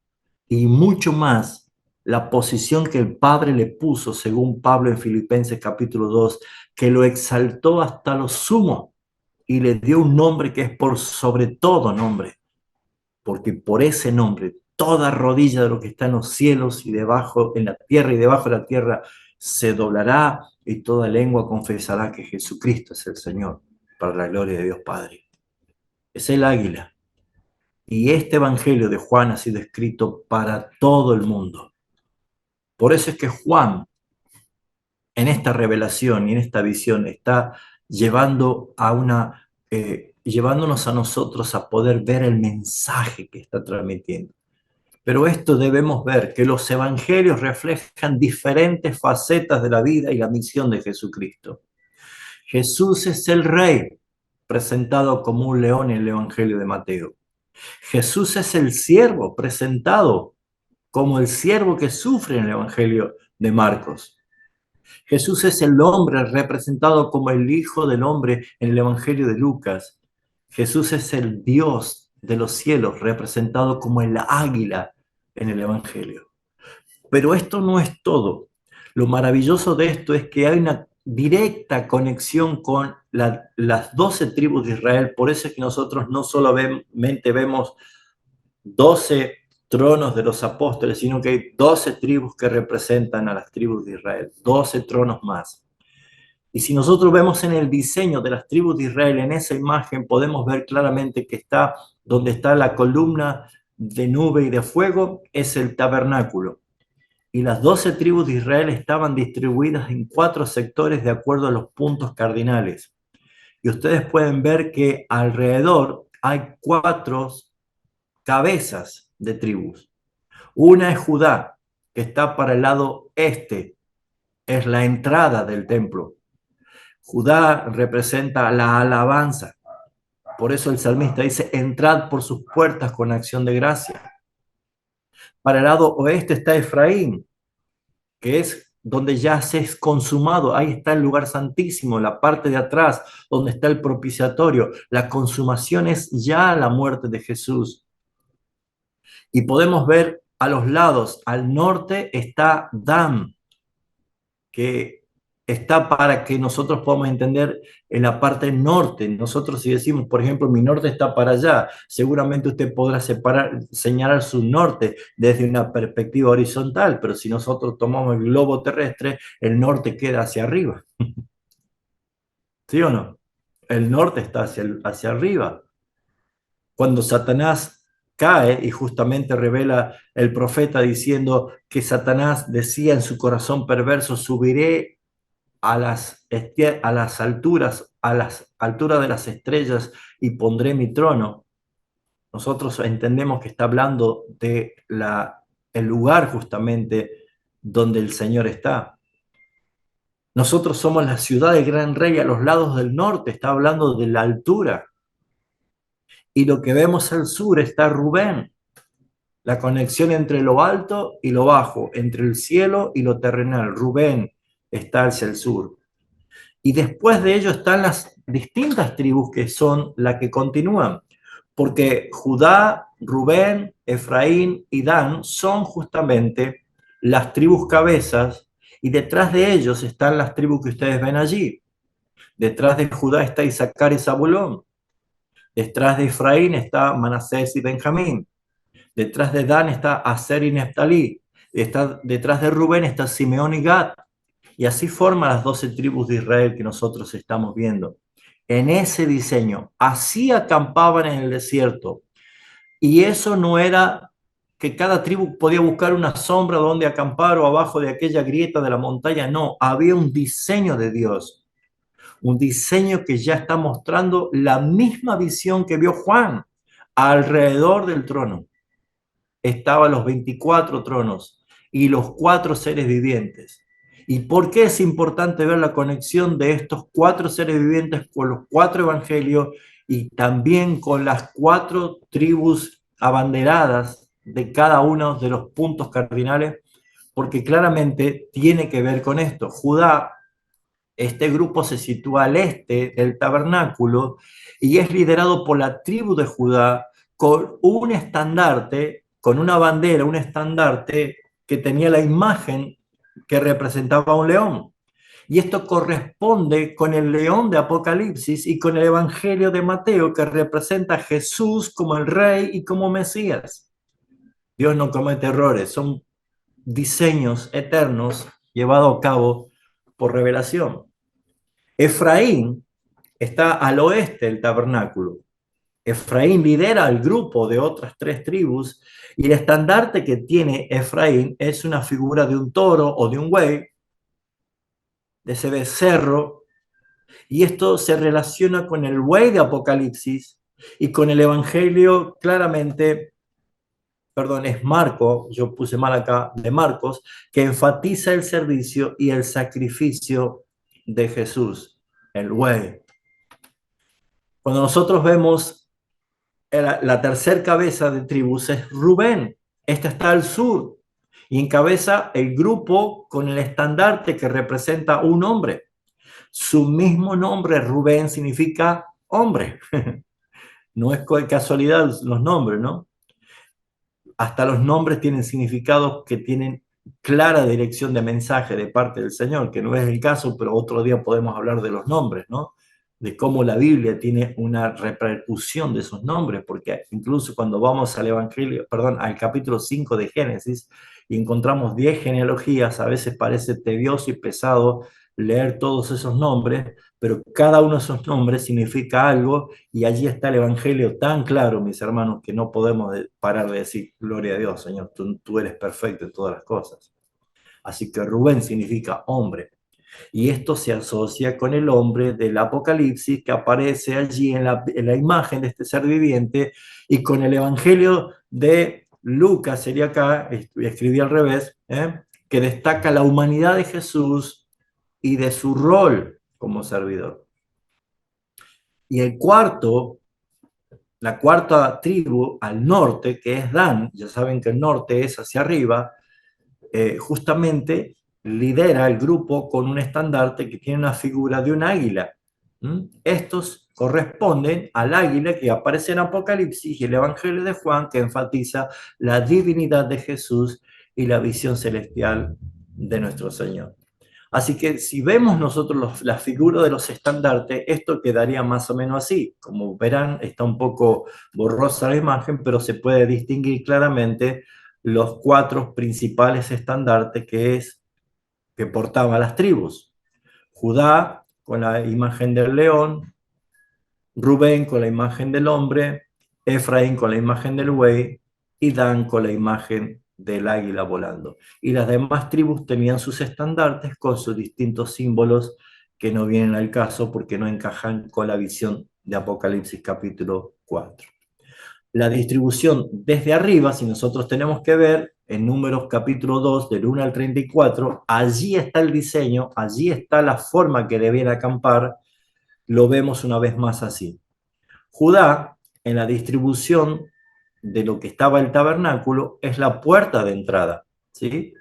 y mucho más la posición que el Padre le puso, según Pablo en Filipenses capítulo 2, que lo exaltó hasta lo sumo y le dio un nombre que es por sobre todo nombre, porque por ese nombre toda rodilla de lo que está en los cielos y debajo, en la tierra y debajo de la tierra, se doblará y toda lengua confesará que Jesucristo es el Señor, para la gloria de Dios Padre. Es el águila. Y este evangelio de Juan ha sido escrito para todo el mundo. Por eso es que Juan, en esta revelación y en esta visión, está llevándonos a nosotros a poder ver el mensaje que está transmitiendo. Pero esto debemos ver, que los evangelios reflejan diferentes facetas de la vida y la misión de Jesucristo. Jesús es el Rey, presentado como un león en el Evangelio de Mateo. Jesús es el siervo, presentado como el siervo que sufre en el Evangelio de Marcos. Jesús es el hombre representado como el Hijo del Hombre en el Evangelio de Lucas. Jesús es el Dios de los cielos representado como el águila en el Evangelio. Pero esto no es todo. Lo maravilloso de esto es que hay una directa conexión con las 12 tribus de Israel. Por eso es que nosotros no solamente vemos 12 tronos de los apóstoles, sino que hay 12 tribus que representan a las tribus de Israel, 12 tronos más. Y si nosotros vemos en el diseño de las tribus de Israel, en esa imagen podemos ver claramente que está donde está la columna de nube y de fuego, es el tabernáculo. Y las 12 tribus de Israel estaban distribuidas en 4 sectores de acuerdo a los puntos cardinales. Y ustedes pueden ver que alrededor hay 4 cabezas de tribus. Una es Judá, que está para el lado este, es la entrada del templo. Judá representa la alabanza. Por eso el salmista dice, entrad por sus puertas con acción de gracia. Para el lado oeste está Efraín, que es donde ya se es consumado. Ahí está el lugar santísimo, la parte de atrás, donde está el propiciatorio. La consumación es ya la muerte de Jesús. Y podemos ver a los lados, al norte está Dan, que está para que nosotros podamos entender en la parte norte. Nosotros si decimos, por ejemplo, mi norte está para allá, seguramente usted podrá señalar su norte desde una perspectiva horizontal, pero si nosotros tomamos el globo terrestre, el norte queda hacia arriba. ¿Sí o no? El norte está hacia arriba. Cuando Satanás cae y justamente revela el profeta diciendo que Satanás decía en su corazón perverso, subiré a las alturas de las estrellas y pondré mi trono. Nosotros entendemos que está hablando de el lugar justamente donde el Señor está. Nosotros somos la ciudad del gran rey a los lados del norte, está hablando de la altura. Y lo que vemos al sur está Rubén, la conexión entre lo alto y lo bajo, entre el cielo y lo terrenal. Rubén está hacia el sur. Y después de ello están las distintas tribus que son las que continúan, porque Judá, Rubén, Efraín y Dan son justamente las tribus cabezas y detrás de ellos están las tribus que ustedes ven allí. Detrás de Judá está Isaacar y Zabulón. Detrás de Efraín está Manasés y Benjamín. Detrás de Dan está Aser y Neftalí. Detrás de Rubén está Simeón y Gad. Y así forman las 12 tribus de Israel que nosotros estamos viendo. En ese diseño, así acampaban en el desierto. Y eso no era que cada tribu podía buscar una sombra donde acampar o abajo de aquella grieta de la montaña. No, había un diseño de Dios. Un diseño que ya está mostrando la misma visión que vio Juan alrededor del trono. Estaban los 24 tronos y los 4 seres vivientes. ¿Y por qué es importante ver la conexión de estos 4 seres vivientes con los 4 evangelios y también con las 4 tribus abanderadas de cada uno de los puntos cardinales? Porque claramente tiene que ver con esto. Judá, este grupo se sitúa al este del tabernáculo y es liderado por la tribu de Judá con un estandarte, con una bandera, un estandarte que tenía la imagen que representaba un león. Y esto corresponde con el león de Apocalipsis y con el Evangelio de Mateo, que representa a Jesús como el rey y como Mesías. Dios no comete errores, son diseños eternos llevados a cabo por revelación. Efraín está al oeste del tabernáculo. Efraín lidera al grupo de otras 3 tribus y el estandarte que tiene Efraín es una figura de un toro o de un buey, de ese becerro, y esto se relaciona con el buey de Apocalipsis y con el Evangelio claramente, perdón, es Marco, yo puse mal acá, de Marcos, que enfatiza el servicio y el sacrificio de Jesús, el buey. Cuando nosotros vemos la tercer cabeza de tribus es Rubén, esta está al sur y encabeza el grupo con el estandarte que representa un hombre. Su mismo nombre, Rubén, significa hombre. No es casualidad los nombres, ¿no? Hasta los nombres tienen significados que tienen clara dirección de mensaje de parte del Señor, que no es el caso, pero otro día podemos hablar de los nombres, ¿no? De cómo la Biblia tiene una repercusión de esos nombres, porque incluso cuando vamos al Evangelio, perdón, al capítulo 5 de Génesis y encontramos 10 genealogías, a veces parece tedioso y pesado leer todos esos nombres, pero cada uno de esos nombres significa algo y allí está el Evangelio tan claro, mis hermanos, que no podemos parar de decir, gloria a Dios, Señor, tú eres perfecto en todas las cosas. Así que Rubén significa hombre. Y esto se asocia con el hombre del Apocalipsis que aparece allí en la imagen de este ser viviente y con el Evangelio de Lucas sería acá, escribí al revés, que destaca la humanidad de Jesús y de su rol como servidor. Y el cuarto, la cuarta tribu al norte, que es Dan, ya saben que el norte es hacia arriba, justamente lidera el grupo con un estandarte que tiene una figura de un águila. Estos corresponden al águila que aparece en Apocalipsis y el Evangelio de Juan, que enfatiza la divinidad de Jesús y la visión celestial de nuestro Señor. Así que si vemos nosotros la figura de los estandartes, esto quedaría más o menos así. Como verán, está un poco borrosa la imagen, pero se puede distinguir claramente los cuatro principales estandartes que portaban las tribus. Judá con la imagen del león, Rubén con la imagen del hombre, Efraín con la imagen del buey y Dan con la imagen del águila volando. Y las demás tribus tenían sus estandartes con sus distintos símbolos que no vienen al caso porque no encajan con la visión de Apocalipsis capítulo 4. La distribución desde arriba, si nosotros tenemos que ver en Números capítulo 2, del 1 al 34, allí está el diseño, allí está la forma que debiera acampar, lo vemos una vez más así. Judá, en la distribución de lo que estaba el tabernáculo, es la puerta de entrada, ¿sí?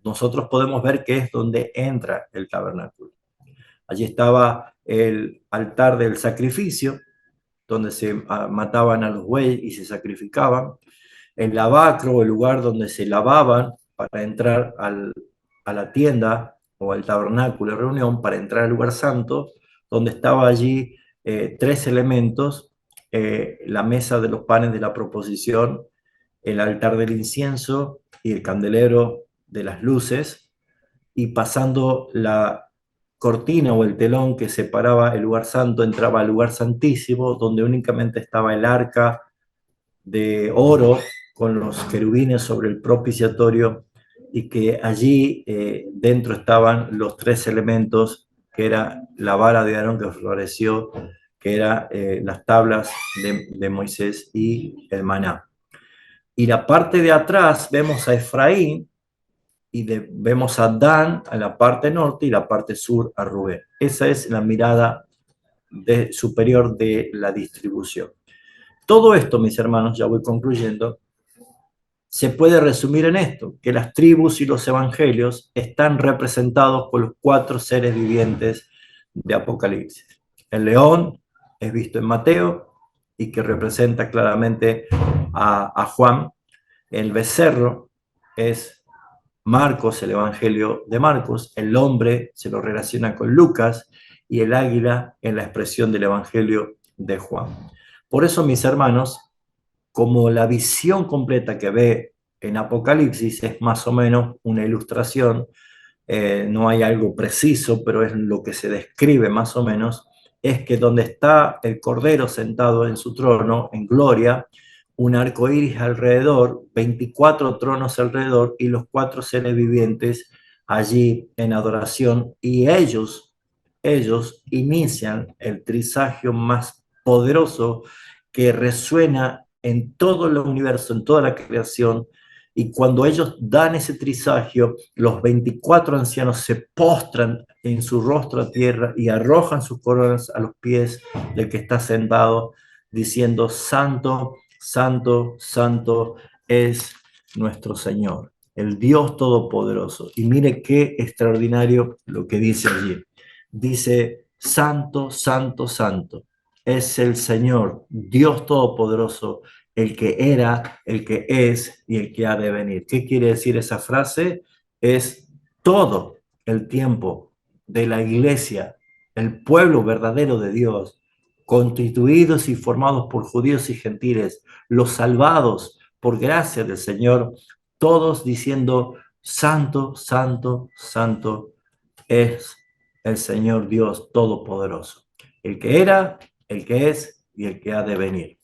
Nosotros podemos ver que es donde entra el tabernáculo. Allí estaba el altar del sacrificio, donde se mataban a los bueyes y se sacrificaban. El lavacro, el lugar donde se lavaban para entrar a la tienda o al tabernáculo de reunión, para entrar al lugar santo, donde estaba allí tres elementos, la mesa de los panes de la proposición, el altar del incienso y el candelero de las luces, y pasando la cortina o el telón que separaba el lugar santo, entraba al lugar santísimo, donde únicamente estaba el arca de oro con los querubines sobre el propiciatorio, y que allí dentro estaban los tres elementos, que era la vara de Aarón que floreció, que era las tablas de Moisés y el maná. Y la parte de atrás vemos a Efraín y vemos a Dan a la parte norte y la parte sur a Rubén. Esa es la mirada superior de la distribución. Todo esto, mis hermanos, ya voy concluyendo, se puede resumir en esto, que las tribus y los evangelios están representados por los cuatro seres vivientes de Apocalipsis. El león es visto en Mateo y que representa claramente a Juan. El becerro es Marcos, el evangelio de Marcos. El hombre se lo relaciona con Lucas y el águila en la expresión del evangelio de Juan. Por eso, mis hermanos, como la visión completa que ve en Apocalipsis es más o menos una ilustración, no hay algo preciso, pero es lo que se describe más o menos, es que donde está el Cordero sentado en su trono, en gloria, un arco iris alrededor, 24 tronos alrededor y los cuatro seres vivientes allí en adoración, y ellos inician el trisagio más poderoso que resuena en todo el universo, en toda la creación. Y cuando ellos dan ese trisagio, los 24 ancianos se postran en su rostro a tierra y arrojan sus coronas a los pies del que está sentado, diciendo: Santo, Santo, Santo es nuestro Señor, el Dios Todopoderoso. Y mire qué extraordinario lo que dice allí. Dice: Santo, Santo, Santo es el Señor, Dios Todopoderoso, el que era, el que es y el que ha de venir. ¿Qué quiere decir esa frase? Es todo el tiempo de la iglesia, el pueblo verdadero de Dios, constituidos y formados por judíos y gentiles, los salvados por gracia del Señor, todos diciendo: Santo, Santo, Santo es el Señor Dios Todopoderoso, el que era, el que es y el que ha de venir.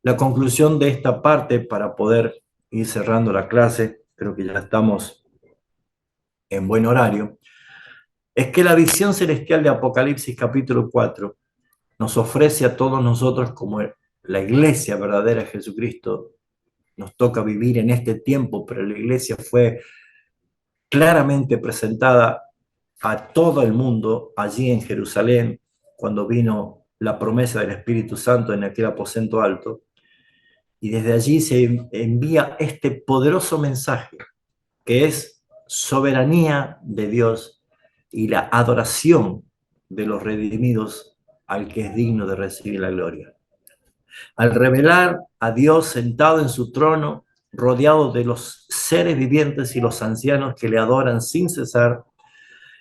La conclusión de esta parte, para poder ir cerrando la clase, creo que ya estamos en buen horario, es que la visión celestial de Apocalipsis capítulo 4 nos ofrece a todos nosotros, como la iglesia verdadera de Jesucristo, nos toca vivir en este tiempo, pero la iglesia fue claramente presentada a todo el mundo allí en Jerusalén, cuando vino la promesa del Espíritu Santo en aquel aposento alto, y desde allí se envía este poderoso mensaje, que es soberanía de Dios y la adoración de los redimidos al que es digno de recibir la gloria. Al revelar a Dios sentado en su trono, rodeado de los seres vivientes y los ancianos que le adoran sin cesar,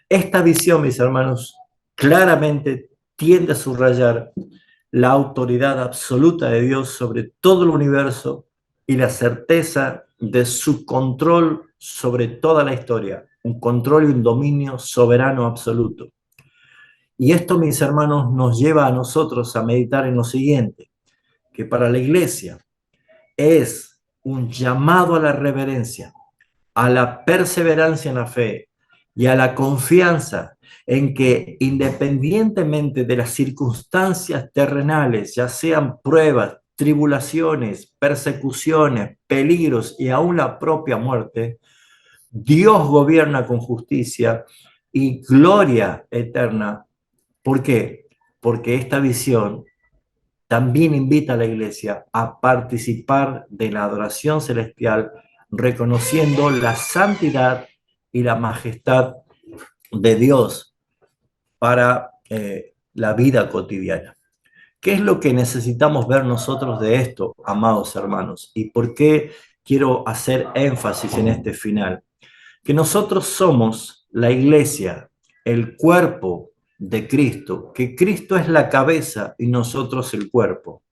esta visión, mis hermanos, claramente tiende a subrayar la autoridad absoluta de Dios sobre todo el universo y la certeza de su control sobre toda la historia, un control y un dominio soberano absoluto. Y esto, mis hermanos, nos lleva a nosotros a meditar en lo siguiente, que para la iglesia es un llamado a la reverencia, a la perseverancia en la fe y a la confianza en que independientemente de las circunstancias terrenales, ya sean pruebas, tribulaciones, persecuciones, peligros y aún la propia muerte, Dios gobierna con justicia y gloria eterna. ¿Por qué? Porque esta visión también invita a la iglesia a participar de la adoración celestial, reconociendo la santidad y la majestad de Dios para la vida cotidiana. ¿Qué es lo que necesitamos ver nosotros de esto, amados hermanos? ¿Y por qué quiero hacer énfasis en este final? Que nosotros somos la iglesia, el cuerpo de Cristo, que Cristo es la cabeza y nosotros el cuerpo.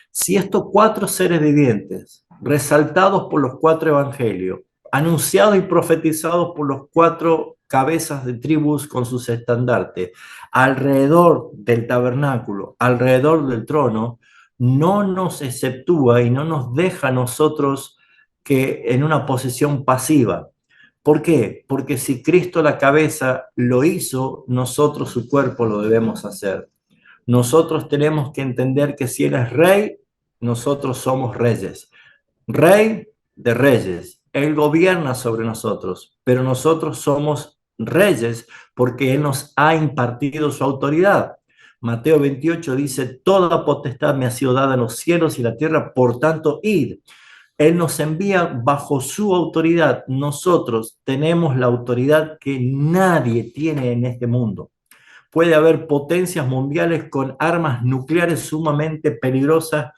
Si estos cuatro seres vivientes, resaltados por los cuatro evangelios, anunciados y profetizados por los cuatro cabezas de tribus con sus estandartes, alrededor del tabernáculo, alrededor del trono, no nos exceptúa y no nos deja a nosotros que en una posición pasiva. ¿Por qué? Porque si Cristo la cabeza lo hizo, nosotros su cuerpo lo debemos hacer. Nosotros tenemos que entender que si Él es rey, nosotros somos reyes. Rey de reyes. Él gobierna sobre nosotros, pero nosotros somos reyes porque Él nos ha impartido su autoridad. Mateo 28 dice, toda potestad me ha sido dada en los cielos y la tierra, por tanto, id. Él nos envía bajo su autoridad. Nosotros tenemos la autoridad que nadie tiene en este mundo. Puede haber potencias mundiales con armas nucleares sumamente peligrosas,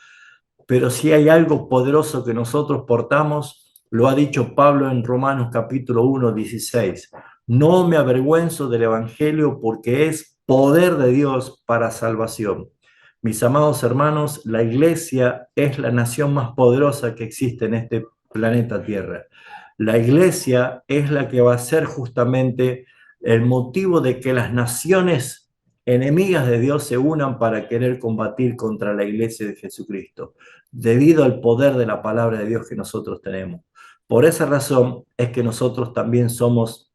pero si hay algo poderoso que nosotros portamos, lo ha dicho Pablo en Romanos capítulo 1, 16. No me avergüenzo del Evangelio porque es poder de Dios para salvación. Mis amados hermanos, la iglesia es la nación más poderosa que existe en este planeta Tierra. La iglesia es la que va a ser justamente el motivo de que las naciones enemigas de Dios se unan para querer combatir contra la iglesia de Jesucristo, debido al poder de la palabra de Dios que nosotros tenemos. Por esa razón es que nosotros también somos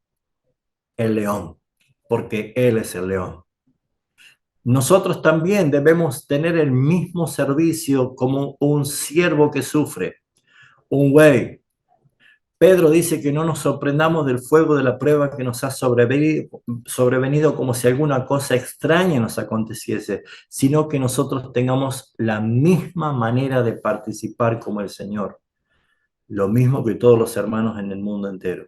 el león, porque Él es el león. Nosotros también debemos tener el mismo servicio como un siervo que sufre, un güey. Pedro dice que no nos sorprendamos del fuego de la prueba que nos ha sobrevenido como si alguna cosa extraña nos aconteciese, sino que nosotros tengamos la misma manera de participar como el Señor, lo mismo que todos los hermanos en el mundo entero.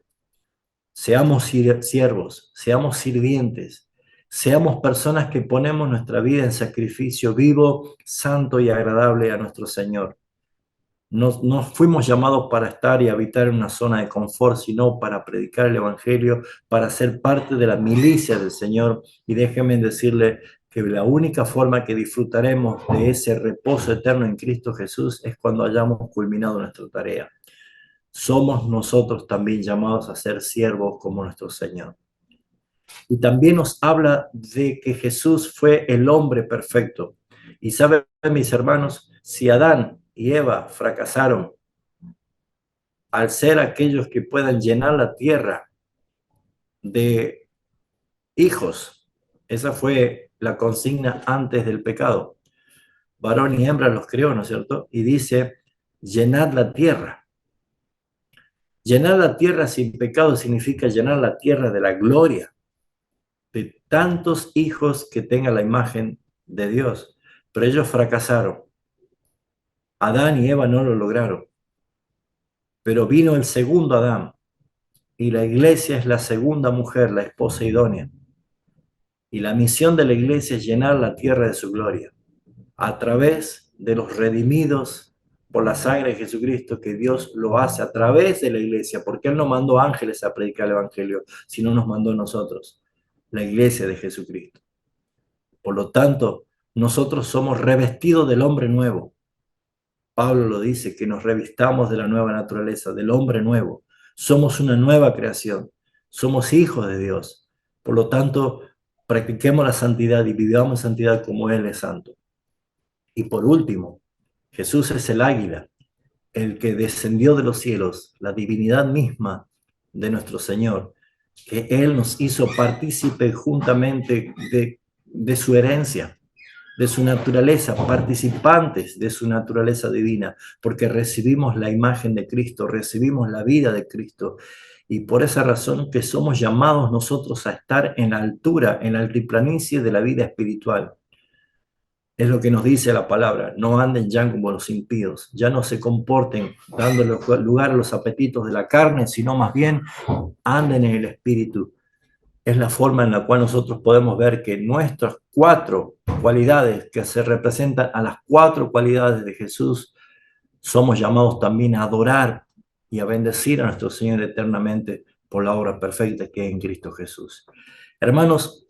Seamos siervos, seamos sirvientes, seamos personas que ponemos nuestra vida en sacrificio vivo, santo y agradable a nuestro Señor. No fuimos llamados para estar y habitar en una zona de confort, sino para predicar el Evangelio, para ser parte de la milicia del Señor. Y déjenme decirle que la única forma que disfrutaremos de ese reposo eterno en Cristo Jesús es cuando hayamos culminado nuestra tarea. Somos nosotros también llamados a ser siervos como nuestro Señor. Y también nos habla de que Jesús fue el hombre perfecto. Y saben, mis hermanos, si Adán y Eva fracasaron al ser aquellos que puedan llenar la tierra de hijos, esa fue la consigna antes del pecado. Varón y hembra los creó, ¿no es cierto? Y dice Llenad la tierra. Llenar la tierra sin pecado significa llenar la tierra de la gloria de tantos hijos que tengan la imagen de Dios. Pero ellos fracasaron. Adán y Eva no lo lograron. Pero vino el segundo Adán y la iglesia es la segunda mujer, la esposa idónea. Y la misión de la iglesia es llenar la tierra de su gloria a través de los redimidos por la sangre de Jesucristo, que Dios lo hace a través de la iglesia, porque Él no mandó ángeles a predicar el Evangelio, sino nos mandó a nosotros, la iglesia de Jesucristo. Por lo tanto, nosotros somos revestidos del hombre nuevo. Pablo lo dice, que nos revistamos de la nueva naturaleza, del hombre nuevo. Somos una nueva creación, somos hijos de Dios. Por lo tanto, practiquemos la santidad y vivamos santidad como Él es santo. Y por último, Jesús es el águila, el que descendió de los cielos, la divinidad misma de nuestro Señor, que Él nos hizo partícipe juntamente de su herencia, de su naturaleza, participantes de su naturaleza divina, porque recibimos la imagen de Cristo, recibimos la vida de Cristo. Y por esa razón que somos llamados nosotros a estar en la altura, en la altiplanicie de la vida espiritual. Es lo que nos dice la palabra, no anden ya como los impíos, ya no se comporten dando lugar a los apetitos de la carne, sino más bien anden en el espíritu. Es la forma en la cual nosotros podemos ver que nuestras cuatro cualidades que se representan a las cuatro cualidades de Jesús, somos llamados también a adorar y a bendecir a nuestro Señor eternamente por la obra perfecta que es en Cristo Jesús. Hermanos,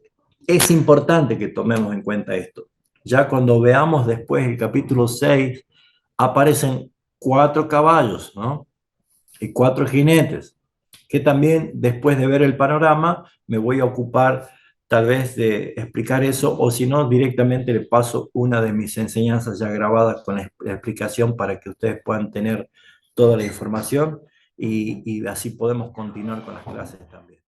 es importante que tomemos en cuenta esto. Ya cuando veamos después el capítulo 6, aparecen cuatro caballos, ¿no? Y cuatro jinetes, que también después de ver el panorama me voy a ocupar tal vez de explicar eso, o si no, directamente le paso una de mis enseñanzas ya grabadas con la explicación para que ustedes puedan tener toda la información y así podemos continuar con las clases también.